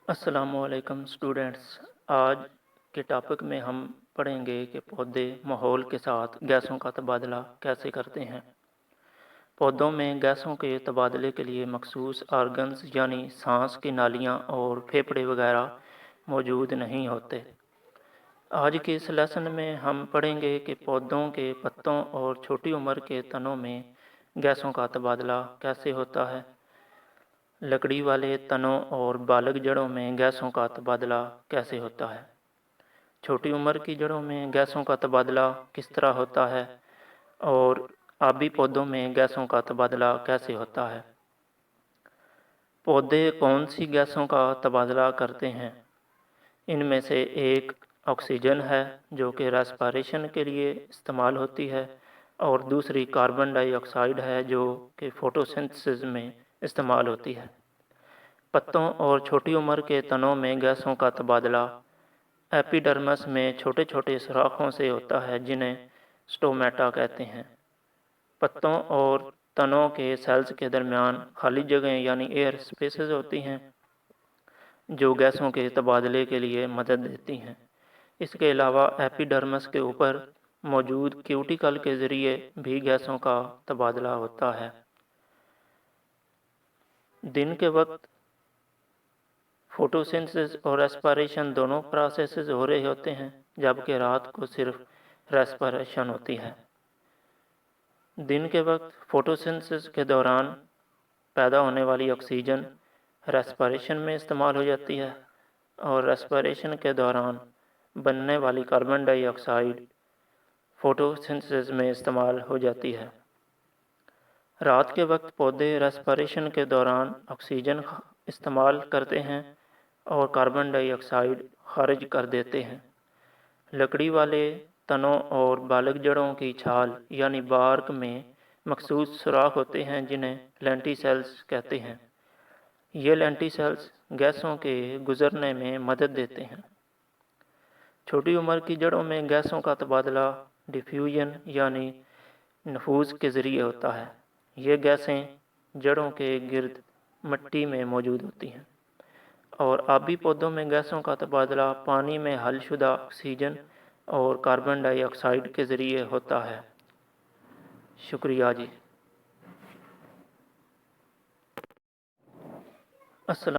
السلام علیکم اسٹوڈینٹس، آج کے ٹاپک میں ہم پڑھیں گے کہ پودے ماحول کے ساتھ گیسوں کا تبادلہ کیسے کرتے ہیں۔ پودوں میں گیسوں کے تبادلے کے لیے مخصوص آرگنز یعنی سانس کی نالیاں اور پھیپھڑے وغیرہ موجود نہیں ہوتے۔ آج کے اس لیسن میں ہم پڑھیں گے کہ پودوں کے پتوں اور چھوٹی عمر کے تنوں میں گیسوں کا تبادلہ کیسے ہوتا ہے۔ لکڑی والے تنوں اور بالغ جڑوں میں گیسوں کا تبادلہ کیسے ہوتا ہے۔ چھوٹی عمر کی جڑوں میں گیسوں کا تبادلہ کس طرح ہوتا ہے اور آبی پودوں میں گیسوں کا تبادلہ کیسے ہوتا ہے۔ پودے کون سی گیسوں کا تبادلہ کرتے ہیں؟ ان میں سے ایک آکسیجن ہے جو کہ ریسپائریشن کے لیے استعمال ہوتی ہے، اور دوسری کاربن ڈائی آکسائیڈ ہے جو کہ فوٹوسنتھسس میں استعمال ہوتی ہے۔ پتوں اور چھوٹی عمر کے تنوں میں گیسوں کا تبادلہ ایپیڈرمس میں چھوٹے چھوٹے سوراخوں سے ہوتا ہے جنہیں سٹومیٹا کہتے ہیں۔ پتوں اور تنوں کے سیلز کے درمیان خالی جگہیں یعنی ایئر سپیسز ہوتی ہیں جو گیسوں کے تبادلے کے لیے مدد دیتی ہیں۔ اس کے علاوہ ایپیڈرمس کے اوپر موجود کیوٹیکل کے ذریعے بھی گیسوں کا تبادلہ ہوتا ہے۔ دن کے وقت فوٹوسنتھسس اور ریسپائریشن دونوں پروسیسز ہو رہے ہوتے ہیں، جبکہ رات کو صرف ریسپائریشن ہوتی ہے۔ دن کے وقت فوٹوسنتھسس کے دوران پیدا ہونے والی آکسیجن ریسپائریشن میں استعمال ہو جاتی ہے، اور ریسپائریشن کے دوران بننے والی کاربن ڈائی آکسائیڈ فوٹوسنتھسس میں استعمال ہو جاتی ہے۔ رات کے وقت پودے ریسپائریشن کے دوران آکسیجن استعمال کرتے ہیں اور کاربن ڈائی آکسائیڈ خارج کر دیتے ہیں۔ لکڑی والے تنوں اور بالغ جڑوں کی چھال یعنی بارک میں مخصوص سوراخ ہوتے ہیں جنہیں لینٹی سیلز کہتے ہیں۔ یہ لینٹی سیلز گیسوں کے گزرنے میں مدد دیتے ہیں۔ چھوٹی عمر کی جڑوں میں گیسوں کا تبادلہ ڈیفیوژن یعنی نفوذ کے ذریعے ہوتا ہے۔ یہ گیسیں جڑوں کے گرد مٹی میں موجود ہوتی ہیں، اور آبی پودوں میں گیسوں کا تبادلہ پانی میں حل شدہ آکسیجن اور کاربن ڈائی آکسائیڈ کے ذریعے ہوتا ہے۔ شکریہ جی۔ السلام